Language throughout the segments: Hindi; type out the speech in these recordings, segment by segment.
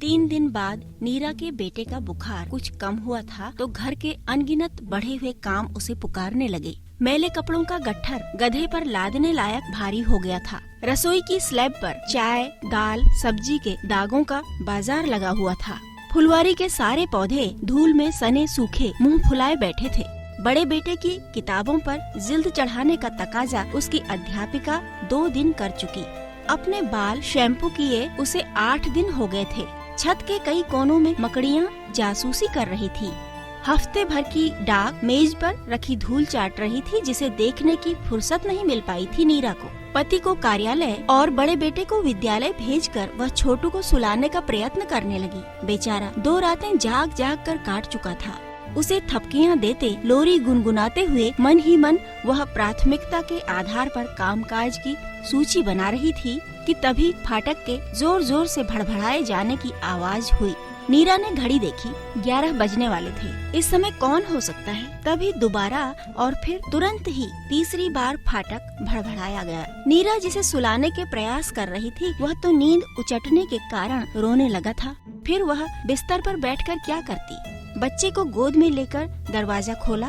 3 दिन बाद नीरा के बेटे का बुखार कुछ कम हुआ था तो घर के अनगिनत बढ़े हुए काम उसे पुकारने लगे। मैले कपड़ों का गट्ठर गधे पर लादने लायक भारी हो गया था। रसोई की स्लैब पर चाय, दाल, सब्जी के दागों का बाजार लगा हुआ था। फुलवारी के सारे पौधे धूल में सने सूखे मुंह फुलाए बैठे थे। बड़े बेटे की किताबों पर जिल्द चढ़ाने का तकाजा उसकी अध्यापिका 2 दिन कर चुकी। अपने बाल शैम्पू किए उसे 8 दिन हो गए थे। छत के कई कोनों में मकड़ियाँ जासूसी कर रही थी। हफ्ते भर की डाक मेज पर रखी धूल चाट रही थी, जिसे देखने की फुर्सत नहीं मिल पाई थी नीरा को। पति को कार्यालय और बड़े बेटे को विद्यालय भेजकर वह छोटू को सुलाने का प्रयत्न करने लगी। बेचारा 2 रातें जाग जाग कर काट चुका था। उसे थपकियां देते लोरी गुनगुनाते हुए मन ही मन वह प्राथमिकता के आधार पर कामकाज की सूची बना रही थी कि तभी फाटक के जोर जोर से भड़भड़ाए जाने की आवाज हुई। नीरा ने घड़ी देखी, 11 बजने वाले थे। इस समय कौन हो सकता है? तभी दोबारा और फिर तुरंत ही तीसरी बार फाटक भड़भड़ाया गया। नीरा जिसे सुलाने के प्रयास कर रही थी वह तो नींद उचटने के कारण रोने लगा था। फिर वह बिस्तर पर बैठकर क्या करती? बच्चे को गोद में लेकर दरवाजा खोला।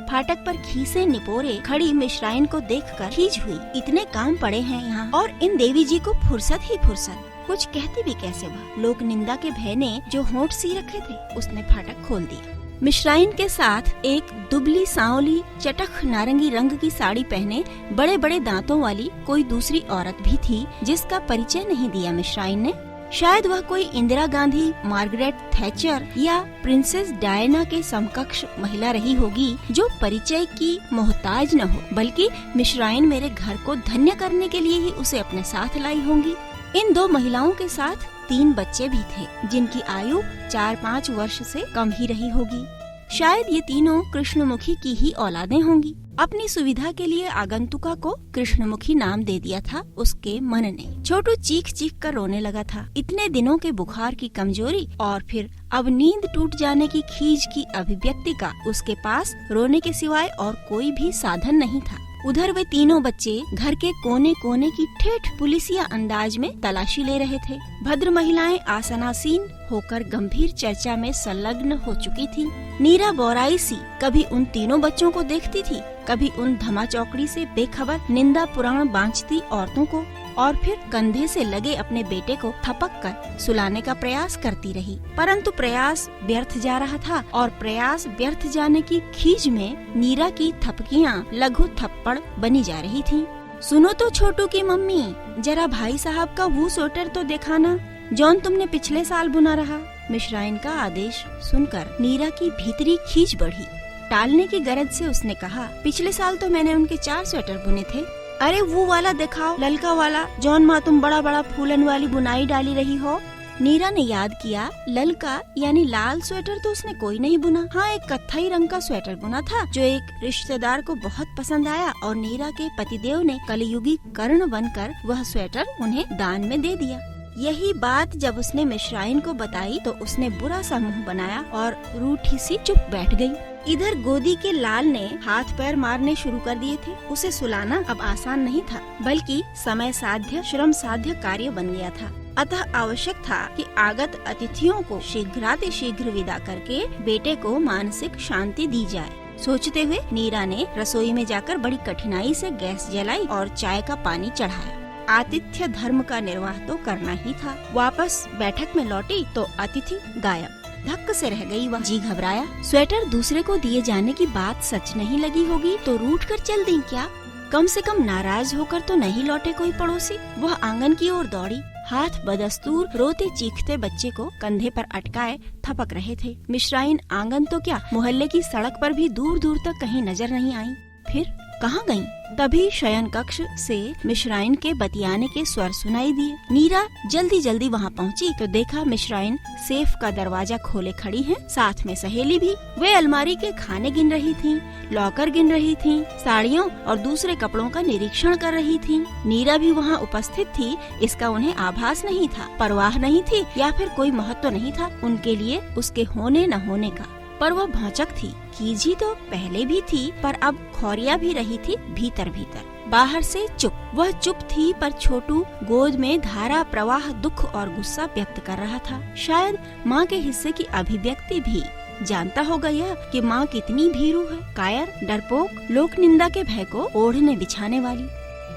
फाटक पर खीसे निपोरे खड़ी मिश्राइन को देखकर खीज हुई। इतने काम पड़े हैं यहाँ और इन देवी जी को फुर्सत ही फुर्सत। कुछ कहती भी कैसे वह? लोक निंदा के भय ने जो होंठ सी रखे थे उसने फाटक खोल दिया। मिश्राइन के साथ एक दुबली सांवली चटख नारंगी रंग की साड़ी पहने बड़े बड़े दांतों वाली कोई दूसरी औरत भी थी, जिसका परिचय नहीं दिया मिश्राइन ने। शायद वह कोई इंदिरा गांधी, मार्गरेट थैचर या प्रिंसेस डायना के समकक्ष महिला रही होगी, जो परिचय की मोहताज न हो, बल्कि मिश्राइन मेरे घर को धन्य करने के लिए ही उसे अपने साथ लाई होंगी। इन 2 महिलाओं के साथ 3 बच्चे भी थे, जिनकी आयु 4-5 वर्ष से कम ही रही होगी। शायद ये तीनों कृष्णमुखी की ही औलादें होंगी। अपनी सुविधा के लिए आगंतुका को कृष्णमुखी नाम दे दिया था उसके मन ने। छोटू चीख चीख कर रोने लगा था। इतने दिनों के बुखार की कमजोरी और फिर अब नींद टूट जाने की खीज की अभिव्यक्ति का उसके पास रोने के सिवाय और कोई भी साधन नहीं था। उधर वे तीनों बच्चे घर के कोने कोने की ठेठ पुलिसिया अंदाज में तलाशी ले रहे थे। भद्र महिलाएं आसनासीन होकर गंभीर चर्चा में संलग्न हो चुकी थी। नीरा बौराई सी कभी उन तीनों बच्चों को देखती थी, कभी उन धमा चौकड़ी से बेखबर निंदा पुराण बांचती औरतों को, और फिर कंधे से लगे अपने बेटे को थपक कर सुलाने का प्रयास करती रही। परंतु प्रयास व्यर्थ जा रहा था और प्रयास व्यर्थ जाने की खीज में नीरा की थपकियां लघु थप्पड़ बनी जा रही थीं। सुनो तो छोटू की मम्मी, जरा भाई साहब का वो स्वेटर तो दिखाना जौन तुमने पिछले साल बुना रहा। मिश्राइन का आदेश सुनकर नीरा की भीतरी खींच बढ़ी। टालने की गरज से उसने कहा, पिछले साल तो मैंने उनके 4 स्वेटर बुने थे। अरे वो वाला दिखाओ, ललका वाला, जौन माँ तुम बड़ा बड़ा फूलन वाली बुनाई डाली रही हो। नीरा ने याद किया, ललका यानी लाल स्वेटर तो उसने कोई नहीं बुना। हाँ, एक कत्थई रंग का स्वेटर बुना था जो एक रिश्तेदार को बहुत पसंद आया और नीरा के पतिदेव ने कलयुगी कर्ण बनकर वह स्वेटर उन्हें दान में दे दिया। यही बात जब उसने मिश्राइन को बताई तो उसने बुरा सा मुंह बनाया और रूठी सी चुप बैठ गई। इधर गोदी के लाल ने हाथ पैर मारने शुरू कर दिए थे। उसे सुलाना अब आसान नहीं था, बल्कि समय साध्य श्रम साध्य कार्य बन गया था। अतः आवश्यक था कि आगत अतिथियों को शीघ्रातिशीघ्र विदा करके बेटे को मानसिक शांति दी जाए। सोचते हुए नीरा ने रसोई में जाकर बड़ी कठिनाई से गैस जलाई और चाय का पानी चढ़ाया। आतिथ्य धर्म का निर्वाह तो करना ही था। वापस बैठक में लौटी तो अतिथि गायब। धक्क से रह गई वह। जी घबराया। स्वेटर दूसरे को दिए जाने की बात सच नहीं लगी होगी तो रूठ कर चल दी क्या? कम से कम नाराज होकर तो नहीं लौटे कोई पड़ोसी। वह आंगन की ओर दौड़ी। हाथ बदस्तूर रोते चीखते बच्चे को कंधे पर अटकाए थपक रहे थे। मिश्राइन आंगन तो क्या, मोहल्ले की सड़क पर भी दूर दूर तक कहीं नजर नहीं आई। फिर कहाँ गईं? तभी शयन कक्ष से मिश्राइन के बतियाने के स्वर सुनाई दिए। नीरा जल्दी जल्दी वहाँ पहुँची तो देखा मिश्राइन सेफ का दरवाजा खोले खड़ी हैं, साथ में सहेली भी। वे अलमारी के खाने गिन रही थीं, लॉकर गिन रही थीं, साड़ियों और दूसरे कपड़ों का निरीक्षण कर रही थीं। नीरा भी वहाँ उपस्थित थी, इसका उन्हें आभास नहीं था, परवाह नहीं थी या फिर कोई महत्व नहीं था उनके लिए उसके होने न होने का। पर वह भौचक थी। खीजी तो पहले भी थी पर अब खौरिया भी रही थी भीतर भीतर। बाहर से चुप। वह चुप थी, पर छोटू गोद में धारा प्रवाह दुख और गुस्सा व्यक्त कर रहा था। शायद माँ के हिस्से की अभिव्यक्ति भी। जानता होगा यह कि माँ कितनी भीरू है, कायर, डरपोक, लोक निंदा के भय को ओढ़ने बिछाने वाली।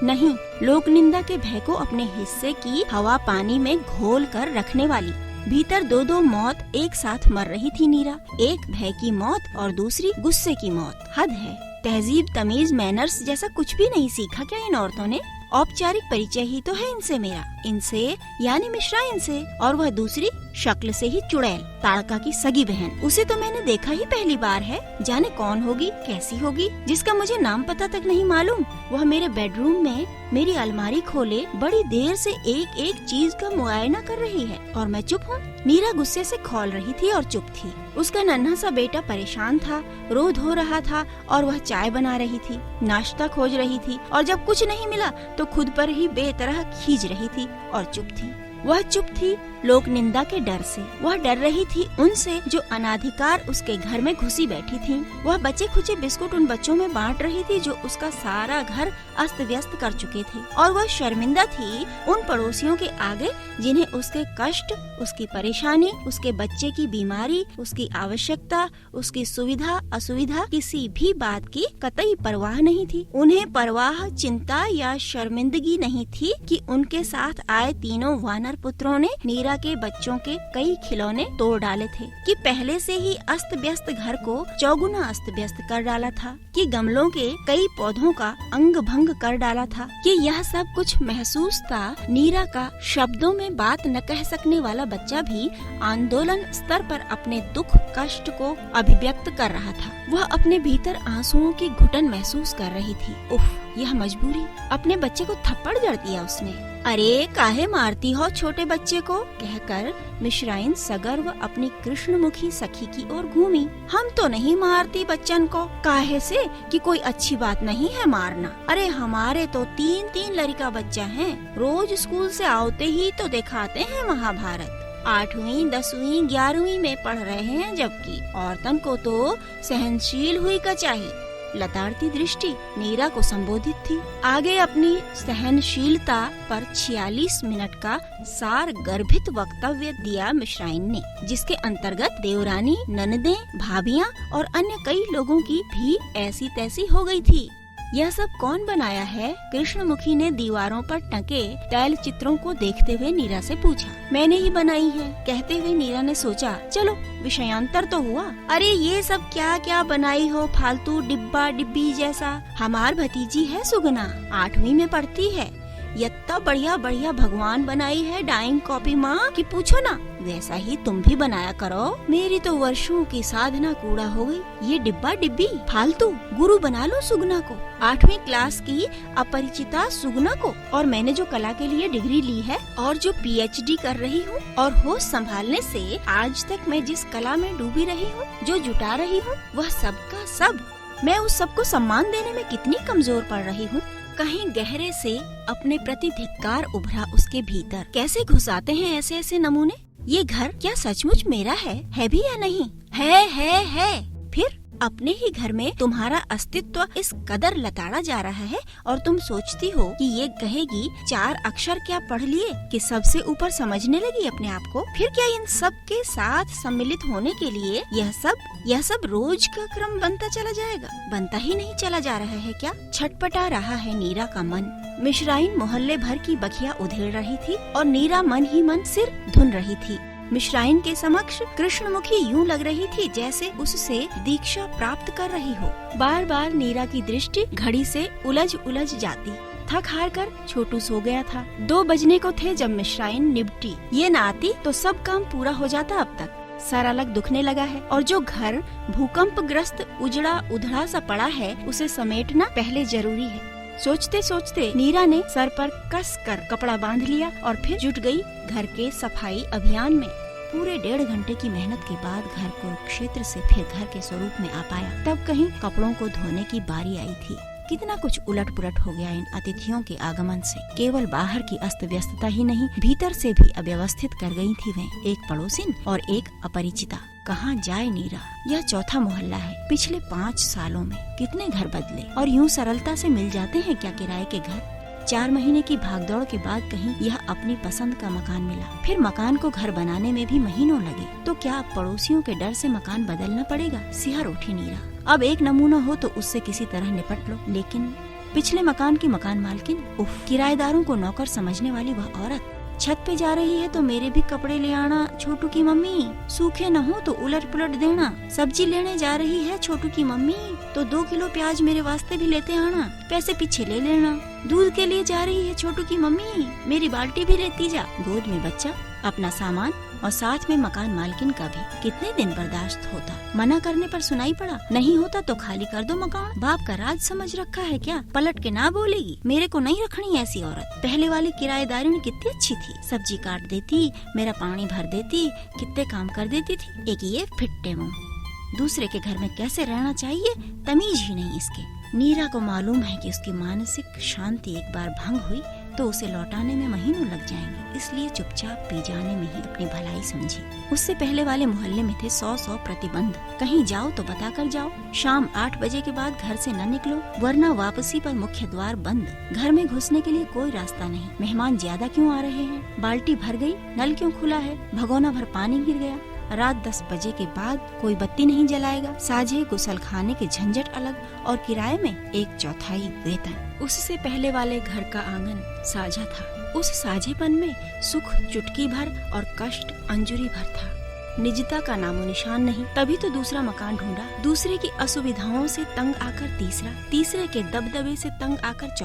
नहीं, लोक निंदा के भय को अपने हिस्से की हवा पानी में घोल कर रखने वाली। भीतर दो दो मौत एक साथ मर रही थी नीरा, एक भय की मौत और दूसरी गुस्से की मौत। हद है। तहजीब, तमीज, मैनर्स जैसा कुछ भी नहीं सीखा क्या इन औरतों ने? औपचारिक परिचय ही तो है इनसे मेरा, इनसे यानी मिश्राइन से, और वह दूसरी शक्ल से ही चुड़ैल, ताड़का की सगी बहन। उसे तो मैंने देखा ही पहली बार है। जाने कौन होगी, कैसी होगी, जिसका मुझे नाम पता तक नहीं मालूम। वह मेरे बेडरूम में मेरी अलमारी खोले बड़ी देर से एक एक चीज का मुआयना कर रही है और मैं चुप हूँ। नीरा गुस्से से खौल रही थी और चुप थी। उसका नन्हा सा बेटा परेशान था, रो धो रहा था और वह चाय बना रही थी, नाश्ता खोज रही थी, और जब कुछ नहीं मिला तो खुद पर ही बेतरह खींच रही थी और चुप थी। वह चुप थी लोक निंदा के डर से। वह डर रही थी उनसे जो अनाधिकार उसके घर में घुसी बैठी थीं। वह बचे खुचे बिस्कुट उन बच्चों में बांट रही थी जो उसका सारा घर अस्त व्यस्त कर चुके थे, और वह शर्मिंदा थी उन पड़ोसियों के आगे जिन्हें उसके कष्ट, उसकी परेशानी, उसके बच्चे की बीमारी, उसकी आवश्यकता, उसकी सुविधा असुविधा किसी भी बात की कतई परवाह नहीं थी। उन्हें परवाह, चिंता या शर्मिंदगी नहीं थी कि उनके साथ आए तीनों वानर पुत्रों ने नीरा के बच्चों के कई खिलौने तोड़ डाले थे, कि पहले से ही अस्त व्यस्त घर को चौगुना अस्त व्यस्त कर डाला था, कि गमलों के कई पौधों का अंग भंग कर डाला था, कि यह सब कुछ महसूस था नीरा का शब्दों में बात न कह सकने वाला बच्चा भी आंदोलन स्तर पर अपने दुख कष्ट को अभिव्यक्त कर रहा था। वह अपने भीतर आंसुओं की घुटन महसूस कर रही थी। उफ, यह मजबूरी। अपने बच्चे को थप्पड़ जड़ दिया उसने। अरे काहे मारती हो छोटे बच्चे को, कहकर मिश्राइन सगर्व अपनी कृष्णमुखी सखी की ओर घूमी। हम तो नहीं मारती बच्चन को, काहे से कि कोई अच्छी बात नहीं है मारना। अरे हमारे तो 3-3 लड़का बच्चा हैं, रोज स्कूल से आते ही तो दिखाते हैं महाभारत। 8वीं, 10वीं, 11वीं में पढ़ रहे हैं, जबकि औरतन को तो सहनशील हुई का चाहिए। लताड़ती दृष्टि नीरा को संबोधित थी। आगे अपनी सहनशीलता पर 46 मिनट का सार गर्भित वक्तव्य दिया मिश्राइन ने, जिसके अंतर्गत देवरानी, ननदें, भाभियां और अन्य कई लोगों की भी ऐसी तैसी हो गई थी। यह सब कौन बनाया है? कृष्णमुखी ने दीवारों पर टंगे तैल चित्रों को देखते हुए नीरा से पूछा। मैंने ही बनाई है, कहते हुए नीरा ने सोचा, चलो विषयांतर तो हुआ। अरे ये सब क्या क्या बनाई हो, फालतू डिब्बा डिब्बी जैसा। हमार भतीजी है सुगना, 8वीं में पढ़ती है। इतना बढ़िया बढ़िया भगवान बनाई है डाइंग कॉपी माँ की पूछो ना। वैसा ही तुम भी बनाया करो। मेरी तो वर्षों की साधना कूड़ा हो गई। ये डिब्बा डिब्बी फालतू, गुरु बना लो सुगना को, 8वीं क्लास की अपरिचिता सुगना को। और मैंने जो कला के लिए डिग्री ली है और जो PhD कर रही हूँ, और होश संभालने से आज तक मैं जिस कला में डूबी रही हूँ, जो जुटा रही हूँ, वह सबका सब, मैं उस सबको सम्मान देने में कितनी कमजोर पड़ रही हूँ। कहीं गहरे से अपने प्रति धिक्कार उभरा उसके भीतर। कैसे घुस आते हैं ऐसे ऐसे नमूने। ये घर क्या सचमुच मेरा है भी या नहीं? है। फिर अपने ही घर में तुम्हारा अस्तित्व इस कदर लताड़ा जा रहा है और तुम सोचती हो कि ये कहेगी 4 अक्षर क्या पढ़ लिए कि सबसे ऊपर समझने लगी अपने आप को। फिर क्या इन सब के साथ सम्मिलित होने के लिए यह सब रोज का क्रम बनता चला जाएगा? बनता ही नहीं चला जा रहा है क्या? छटपटा रहा है नीरा का मन। मिश्राइन मोहल्ले भर की बखिया उधेड़ रही थी और नीरा मन ही मन सिर धुन रही थी। मिश्राइन के समक्ष कृष्णमुखी यूं लग रही थी जैसे उससे दीक्षा प्राप्त कर रही हो। बार बार नीरा की दृष्टि घड़ी से उलझ जाती। थक हार कर छोटू सो गया था। 2 बजने को थे जब मिश्राइन निपटी। ये न आती तो सब काम पूरा हो जाता अब तक। सर अलग दुखने लगा है और जो घर भूकंप ग्रस्त उजड़ा उधड़ा सा पड़ा है उसे समेटना पहले जरूरी है। सोचते सोचते नीरा ने सर पर कस कर कपड़ा बांध लिया और फिर जुट गई घर के सफाई अभियान में। पूरे 1.5 घंटे की मेहनत के बाद घर कुरुक्षेत्र से फिर घर के स्वरूप में आ पाया। तब कहीं कपड़ों को धोने की बारी आई थी। कितना कुछ उलट पुलट हो गया इन अतिथियों के आगमन से। केवल बाहर की अस्त व्यस्तता ही नहीं, भीतर से भी अव्यवस्थित कर गई थी वे, एक पड़ोसिन और एक अपरिचिता। कहाँ जाए नीरा, यह चौथा मोहल्ला है। पिछले 5 सालों में कितने घर बदले और यूं सरलता से मिल जाते हैं क्या किराए के घर। 4 महीने की भागदौड़ के बाद कहीं यह अपनी पसंद का मकान मिला। फिर मकान को घर बनाने में भी महीनों लगे। तो क्या अब पड़ोसियों के डर से मकान बदलना पड़ेगा। सिहर उठी नीरा। अब एक नमूना हो तो उससे किसी तरह निपट लो। लेकिन पिछले मकान की मकान मालकिन, उफ, किराएदारों को नौकर समझने वाली वह औरत। छत पे जा रही है तो मेरे भी कपड़े ले आना छोटू की मम्मी, सूखे न हो तो उलट पुलट देना। सब्जी लेने जा रही है छोटू की मम्मी तो 2 किलो प्याज मेरे वास्ते भी लेते आना, पैसे पीछे ले लेना। दूध के लिए जा रही है छोटू की मम्मी, मेरी बाल्टी भी लेती जा। गोद में बच्चा, अपना सामान और साथ में मकान मालकिन का भी। कितने दिन बर्दाश्त होता। मना करने पर सुनाई पड़ा, नहीं होता तो खाली कर दो मकान। बाप का राज समझ रखा है क्या, पलट के ना बोलेगी। मेरे को नहीं रखनी ऐसी औरत। पहले वाली किराएदारी कितनी अच्छी थी, सब्जी काट देती, मेरा पानी भर देती, कितने काम कर देती थी। एक ये फिट्टे मुंह, दूसरे के घर में कैसे रहना चाहिए तमीज ही नहीं इसके। नीरा को मालूम है कि उसकी मानसिक शांति एक बार भंग हुई तो उसे लौटाने में महीनों लग जाएंगे, इसलिए चुपचाप पी जाने में ही अपनी भलाई समझी। उससे पहले वाले मोहल्ले में थे 100 प्रतिबंध। कहीं जाओ तो बता कर जाओ, शाम 8 बजे के बाद घर से न निकलो, वरना वापसी पर मुख्य द्वार बंद। घर में घुसने के लिए कोई रास्ता नहीं। मेहमान ज्यादा क्यों आ रहे हैं, बाल्टी भर गई, नल क्यों खुला है, भगोना भर पानी गिर गया। रात 10 बजे के बाद कोई बत्ती नहीं जलाएगा। साझे गुसल खाने के झंझट अलग और किराए में 1/4 वेतन। उससे पहले वाले घर का आंगन साझा था। उस साझेपन में सुख चुटकी भर और कष्ट अंजुरी भर था। निजता का नामो निशान नहीं। तभी तो दूसरा मकान ढूंढा, दूसरे की असुविधाओं से तंग आकर तीसरा, तीसरे के दबदबे से तंग आकर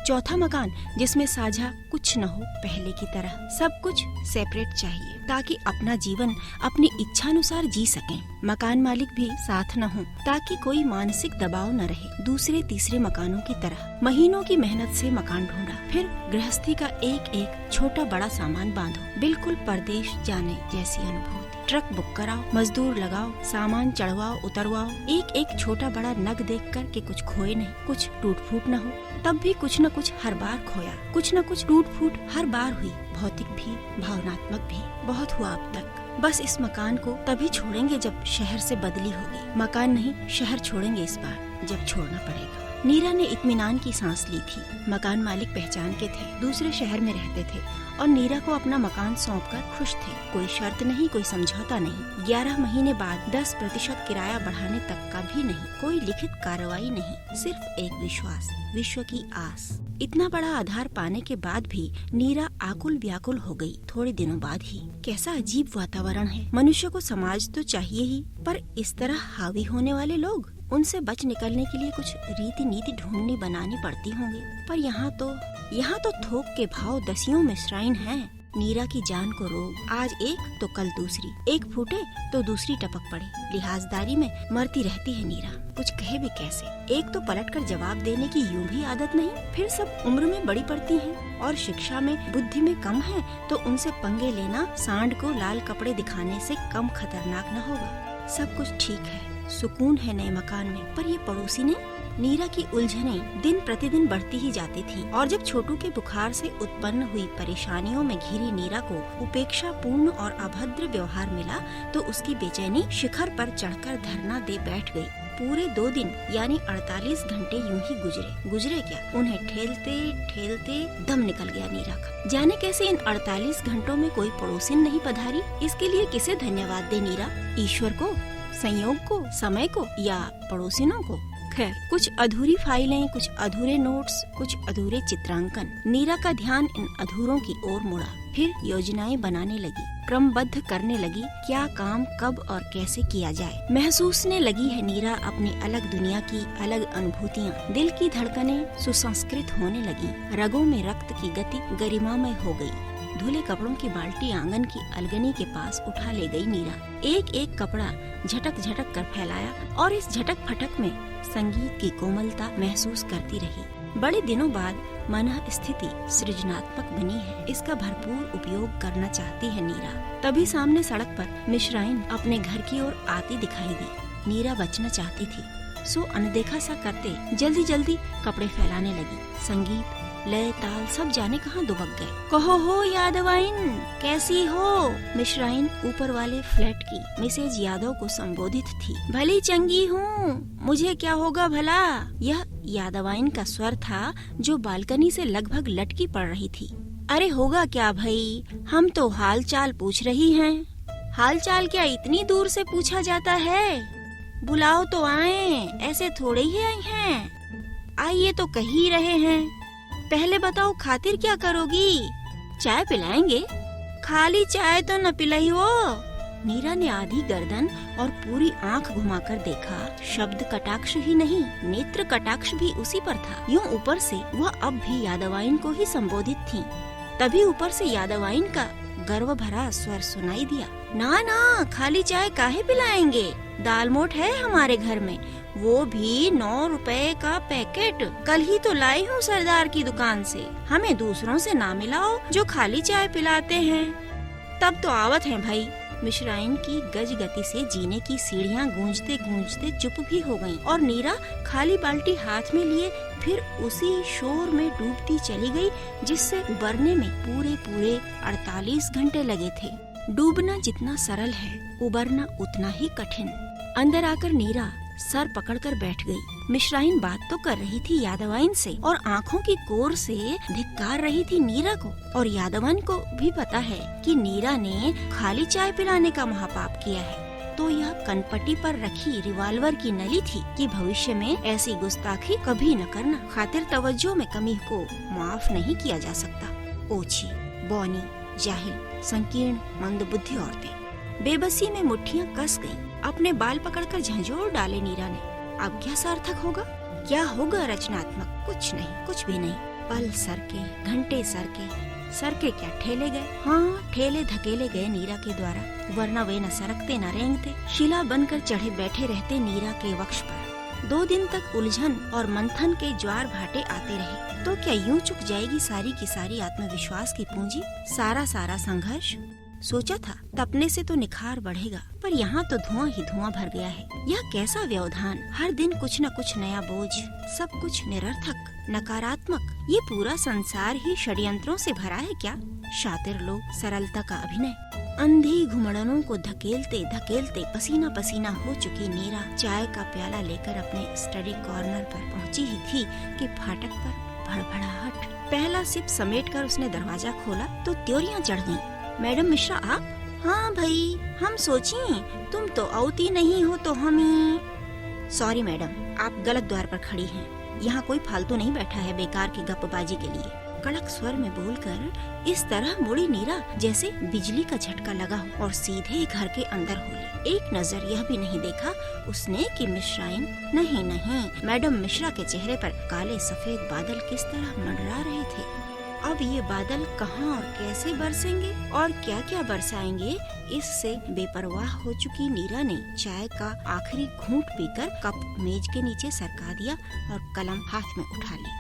चौथा मकान जिसमें साझा कुछ न हो पहले की तरह। सब कुछ सेपरेट चाहिए ताकि अपना जीवन अपनी इच्छानुसार जी सकें। मकान मालिक भी साथ न हो ताकि कोई मानसिक दबाव न रहे। दूसरे तीसरे मकानों की तरह महीनों की मेहनत से मकान ढूंढा। फिर गृहस्थी का एक छोटा बड़ा सामान बांधो, बिल्कुल परदेश जाने जैसी अनुभूति। ट्रक बुक कराओ, मजदूर लगाओ, सामान चढ़वाओ उतरवाओ। एक छोटा बड़ा नग देख कर के कुछ खोए नहीं, कुछ टूट फूट न हो। तब भी कुछ न कुछ हर बार खोया, कुछ न कुछ टूट फूट हर बार हुई। भौतिक भी भावनात्मक भी बहुत हुआ अब तक। बस इस मकान को तभी छोड़ेंगे जब शहर से बदली होगी। मकान नहीं, शहर छोड़ेंगे इस बार, जब छोड़ना पड़ेगा। नीरा ने इत्मीनान की सांस ली थी। मकान मालिक पहचान के थे, दूसरे शहर में रहते थे और नीरा को अपना मकान सौंपकर खुश थे। कोई शर्त नहीं, कोई समझौता नहीं। 11 महीने बाद 10% किराया बढ़ाने तक का भी नहीं। कोई लिखित कार्रवाई नहीं, सिर्फ एक विश्वास, विश्व की आस। इतना बड़ा आधार पाने के बाद भी नीरा आकुल व्याकुल हो गई। थोड़े दिनों बाद ही। कैसा अजीब वातावरण है। मनुष्य को समाज तो चाहिए ही, पर इस तरह हावी होने वाले लोग, उनसे बच निकलने के लिए कुछ रीति नीति ढूंढनी बनानी पड़ती होंगी। पर यहाँ तो थोक के भाव दसियों में श्राइन है। नीरा की जान को रोग, आज एक तो कल दूसरी, एक फूटे तो दूसरी टपक पड़े। लिहाजदारी में मरती रहती है नीरा। कुछ कहे भी कैसे। एक तो पलटकर जवाब देने की यूं भी आदत नहीं, फिर सब उम्र में बड़ी पड़ती हैं और शिक्षा में बुद्धि में कम है तो उनसे पंगे लेना सांड को लाल कपड़े दिखाने से कम खतरनाक न होगा। सब कुछ ठीक है, सुकून है नए मकान में, पर ये पड़ोसी ने। नीरा की उलझनें दिन प्रतिदिन बढ़ती ही जाती थी और जब छोटू के बुखार से उत्पन्न हुई परेशानियों में घिरी नीरा को उपेक्षा पूर्ण और अभद्र व्यवहार मिला तो उसकी बेचैनी शिखर पर चढ़कर धरना दे बैठ गई। पूरे 2 दिन यानी 48 घंटे यूं ही गुजरे क्या, उन्हें ठेलते दम निकल गया नीरा का। जाने कैसे इन 48 घंटों में कोई पड़ोसिन नहीं पधारी। इसके लिए किसे धन्यवाद दे नीरा, ईश्वर को, संयोग को, समय को या पड़ोसिनों को। खैर, कुछ अधूरी फाइलें, कुछ अधूरे नोट्स, कुछ अधूरे चित्रांकन। नीरा का ध्यान इन अधूरों की ओर मुड़ा। फिर योजनाएं बनाने लगी, क्रमबद्ध करने लगी, क्या काम कब और कैसे किया जाए। महसूसने लगी है नीरा अपनी अलग दुनिया की अलग अनुभूतियाँ। दिल की धड़कनें सुसंस्कृत होने लगी, रगों में रक्त की गति गरिमामय हो गई। धुले कपड़ों की बाल्टी आंगन की अलगनी के पास उठा ले गई नीरा। एक कपड़ा झटक झटक कर फैलाया और इस झटक फटक में संगीत की कोमलता महसूस करती रही। बड़े दिनों बाद मन स्थिति सृजनात्मक बनी है, इसका भरपूर उपयोग करना चाहती है नीरा। तभी सामने सड़क पर मिश्राइन अपने घर की ओर आती दिखाई दी। नीरा बचना चाहती थी, सो अनदेखा सा करते जल्दी कपड़े फैलाने लगी। संगीत लय ताल सब जाने कहाँ दुबक गए। कहो हो यादवाइन, कैसी हो? मिश्राइन ऊपर वाले फ्लैट की मिसेज यादव को संबोधित थी। भली चंगी हूँ, मुझे क्या होगा भला? यह यादवाइन का स्वर था जो बालकनी से लगभग लटकी पड़ रही थी। अरे होगा क्या भाई, हम तो हाल चाल पूछ रही हैं। हाल चाल क्या इतनी दूर से पूछा जाता है? बुलाओ तो आए, ऐसे थोड़े ही आई हैं। आइए तो कह ही रहे हैं। पहले बताओ खातिर क्या करोगी? चाय पिलाएंगे? खाली चाय तो न पिलाई हो। नीरा ने आधी गर्दन और पूरी आंख घुमाकर देखा। शब्द कटाक्ष ही नहीं, नेत्र कटाक्ष भी उसी पर था। यूं ऊपर से वह अब भी यादवाइन को ही संबोधित थी। तभी ऊपर से यादवाइन का गर्व भरा स्वर सुनाई दिया। ना ना, खाली चाय काहे पिलाएंगे? दाल मोठ है हमारे घर में, वो भी 9 रुपए का पैकेट। कल ही तो लाई हूँ सरदार की दुकान से। हमें दूसरों से ना मिलाओ जो खाली चाय पिलाते हैं। तब तो आवत है भाई। मिश्राइन की गज गति से जीने की सीढ़ियाँ गूंजते गूंजते चुप भी हो गईं और नीरा खाली बाल्टी हाथ में लिए फिर उसी शोर में डूबती चली गई जिससे उबरने में पूरे 48 घंटे लगे थे। डूबना जितना सरल है, उबरना उतना ही कठिन। अंदर आकर नीरा सर पकड़कर बैठ गई। मिश्राइन बात तो कर रही थी यादवाइन से और आंखों की कोर से धिक्कार रही थी नीरा को। और यादवाइन को भी पता है कि नीरा ने खाली चाय पिलाने का महापाप किया है। तो यह कनपट्टी पर रखी रिवॉल्वर की नली थी कि भविष्य में ऐसी गुस्ताखी कभी न करना। खातिर तवज्जो में कमी को माफ नहीं किया जा सकता। ओछी, बौनी, जाहिल, संकीर्ण, मंदबुद्धि औरतें बेबसी में मुट्ठियां कस गईं। अपने बाल पकड़कर झंझोर डाले नीरा ने। अब क्या सार्थक होगा? क्या होगा रचनात्मक? कुछ नहीं, कुछ भी नहीं। पल सरके, घंटे सरके क्या ठेले गए? हाँ, ठेले धकेले गए नीरा के द्वारा, वरना वे न सरकते न रेंगते, शिला बनकर चढ़े बैठे रहते नीरा के वक्ष पर। 2 दिन तक उलझन और मंथन के ज्वार भाटे आते रहे। तो क्या यूं चुक जाएगी सारी की सारी आत्मविश्वास की पूंजी, सारा संघर्ष? सोचा था तपने से तो निखार बढ़ेगा, पर यहाँ तो धुआं ही धुआं भर गया है। यह कैसा व्यवधान! हर दिन कुछ न कुछ नया बोझ, सब कुछ निरर्थक, नकारात्मक। ये पूरा संसार ही षड्यंत्रों से भरा है क्या? शातिर लोग, सरलता का अभिनय। अंधी घुमड़नों को धकेलते धकेलते पसीना पसीना हो चुकी नीरा चाय का प्याला लेकर अपने स्टडी कॉर्नर पर पहुँची ही थी कि फाटक पर भड़भड़ाहट। पहला सिप समेटकर उसने दरवाजा खोला तो त्योरियां चढ़ गईं। मैडम मिश्रा आप? हाँ भाई, हम सोची तुम तो औती नहीं हो तो हम ही। सॉरी मैडम, आप गलत द्वार पर खड़ी हैं। यहाँ कोई फालतू नहीं बैठा है बेकार की गप्पबाजी के लिए। कड़क स्वर में बोलकर इस तरह मुड़ी नीरा जैसे बिजली का झटका लगा हो और सीधे घर के अंदर हो ली। एक नजर यह भी नहीं देखा उसने कि मिश्राइन नहीं, मैडम मिश्रा के चेहरे पर काले सफेद बादल किस तरह मंडरा रहे थे। अब ये बादल कहाँ और कैसे बरसेंगे और क्या क्या बरसाएंगे, इससे बेपरवाह हो चुकी नीरा ने चाय का आखिरी घूंट पीकर कप मेज के नीचे सरका दिया और कलम हाथ में उठा ली।